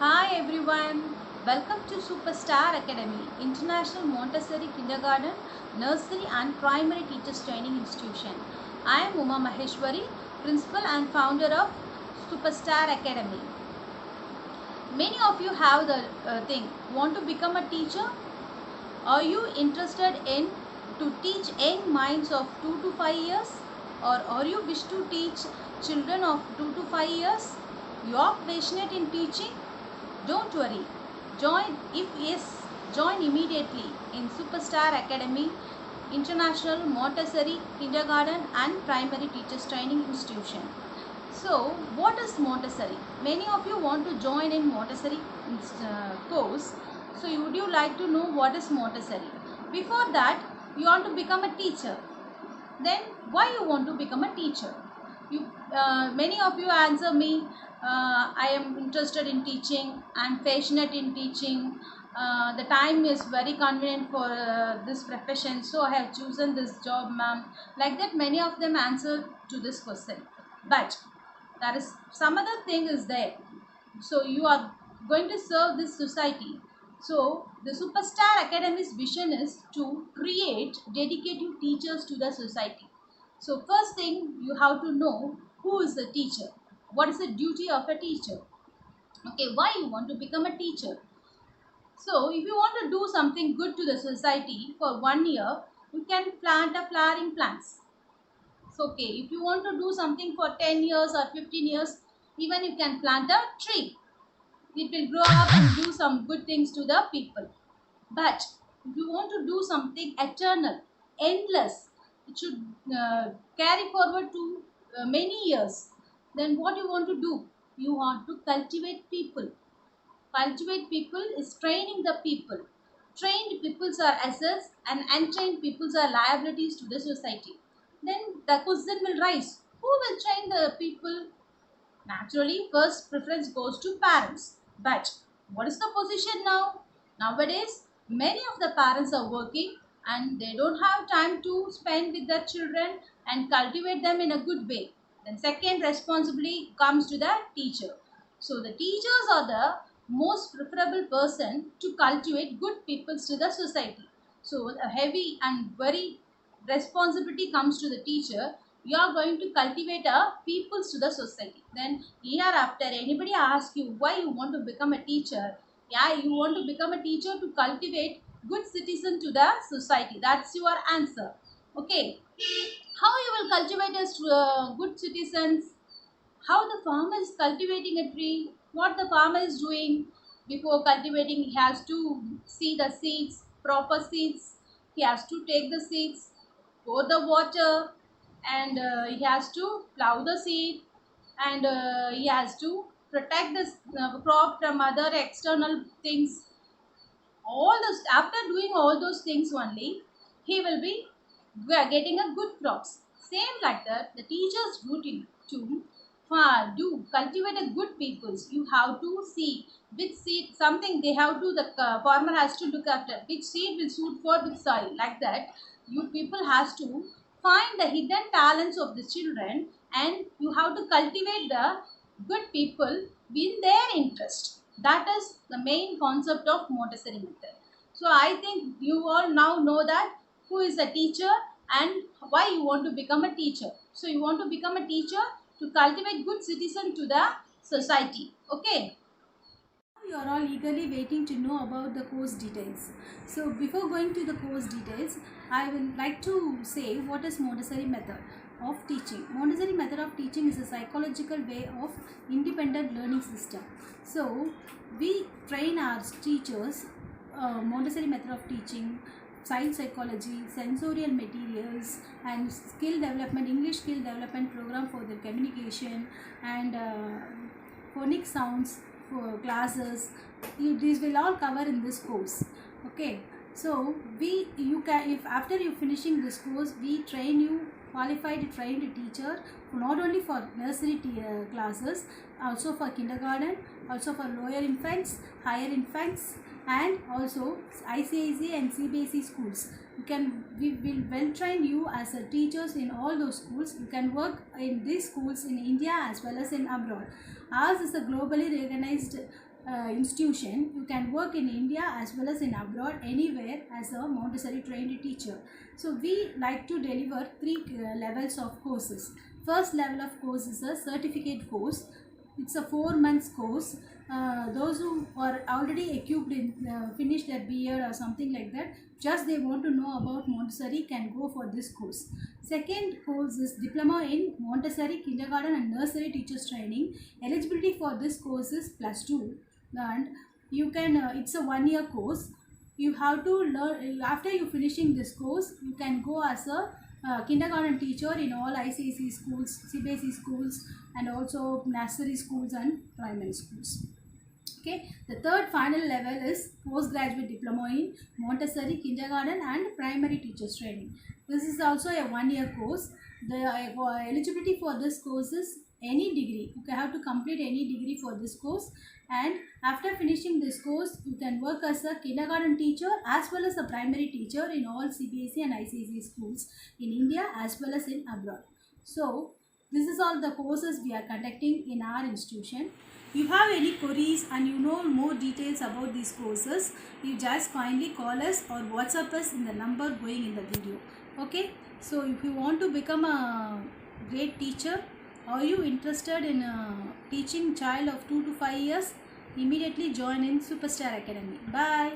Hi everyone, welcome to Superstar Academy, International Montessori Kindergarten, Nursery and Primary Teachers Training Institution. I am Uma Maheshwari, Principal and Founder of Superstar Academy. Many of you have the thing, want to become a teacher? Are you interested in to teach young minds of 2 to 5 years? Or are you wish to teach children of 2 to 5 years? You are passionate in teaching? Don't worry. If yes, join immediately in Superstar Academy, International Montessori Kindergarten and Primary Teachers Training Institution. So, what is Montessori? Many of you want to join in Montessori course. So, would you like to know what is Montessori? Before that, you want to become a teacher. Then, why you want to become a teacher? Many of you answer me. I am interested in teaching. I'm passionate in teaching. The time is very convenient for this profession, so I have chosen this job, ma'am. Like that, many of them answer to this question. But there is some other thing is there. So you are going to serve this society. So the Superstar Academy's vision is to create dedicated teachers to the society. So first thing you have to know who is the teacher. What is the duty of a teacher? Okay, why you want to become a teacher? So if you want to do something good to the society for 1 year, you can plant a flowering plants. So okay, if you want to do something for 10 years or 15 years, even you can plant a tree. It will grow up and do some good things to the people. But if you want to do something eternal, endless, it should carry forward to many years, then what you want to do? You want to cultivate people. Cultivate people is training the people. Trained peoples are assets and untrained peoples are liabilities to the society. Then the question will rise, who will train the people? Naturally, first preference goes to parents. But what is the position now? Nowadays, many of the parents are working and they don't have time to spend with their children and cultivate them in a good way. Then second responsibility comes to the teacher. So the teachers are the most preferable person to cultivate good peoples to the society. So a heavy and very responsibility comes to the teacher. You are going to cultivate a peoples to the society. Then hereafter anybody asks you why you want to become a teacher, yeah, you want to become a teacher to cultivate good citizen to the society. That's your answer. Okay, how you will cultivate as good citizens? How the farmer is cultivating a tree, what the farmer is doing before cultivating? He has to see the seeds, proper seeds. He has to take the seeds, pour the water, and he has to plow the seed, and he has to protect the crop from other external things. All those, after doing all those things only, he will be getting a good crops. Same like that, the teacher's duty to do cultivate a good peoples. You have to see which seed, something they have to, the farmer has to look after which seed will suit for which soil. Like that, you people has to find the hidden talents of the children, and you have to cultivate the good people in their interest. That is the main concept of Montessori method. So I think you all now know that who is a teacher and why you want to become a teacher. So you want to become a teacher to cultivate good citizen to the society. Okay. You are all eagerly waiting to know about the course details. So before going to the course details, I will like to say what is Montessori method of teaching. Montessori method of teaching is a psychological way of independent learning system. So we train our teachers Montessori method of teaching, child psychology, sensorial materials, and skill development, English skill development program for their communication, and phonic sounds for classes. These will all cover in this course. Okay, so you can, if after you finishing this course, we train you qualified trained teacher not only for nursery classes, also for kindergarten, also for lower infants, higher infants, and also ICIC and CBSE schools. We will well train you as a teachers in all those schools. You can work in these schools in India as well as in abroad. Ours is a globally recognized institution, you can work in India as well as in abroad, anywhere as a Montessori trained teacher. So we like to deliver three levels of courses. First level of course is a certificate course. It's a 4 months course. Those who are already equipped in finished their B.Ed or something like that, just they want to know about Montessori, can go for this course. Second course is diploma in Montessori kindergarten and nursery teachers training. Eligibility for this course is +2, and you can it's a 1-year course. You have to learn, after you finishing this course, you can go as a kindergarten teacher in all ICSE schools, CBSE schools, and also nursery schools and primary schools. Okay, the third final level is postgraduate diploma in Montessori kindergarten and primary teachers training. This is also a 1-year course. The eligibility for this course is any degree. You have to complete any degree for this course, and after finishing this course, you can work as a kindergarten teacher as well as a primary teacher in all CBSE and ICSE schools in India as well as in abroad. So this is all the courses we are conducting in our institution. If you have any queries and you know more details about these courses, you just kindly call us or WhatsApp us in the number going in the video. Okay, so if you want to become a great teacher, are you interested in teaching child of 2 to 5 years, immediately join in Superstar Academy. Bye.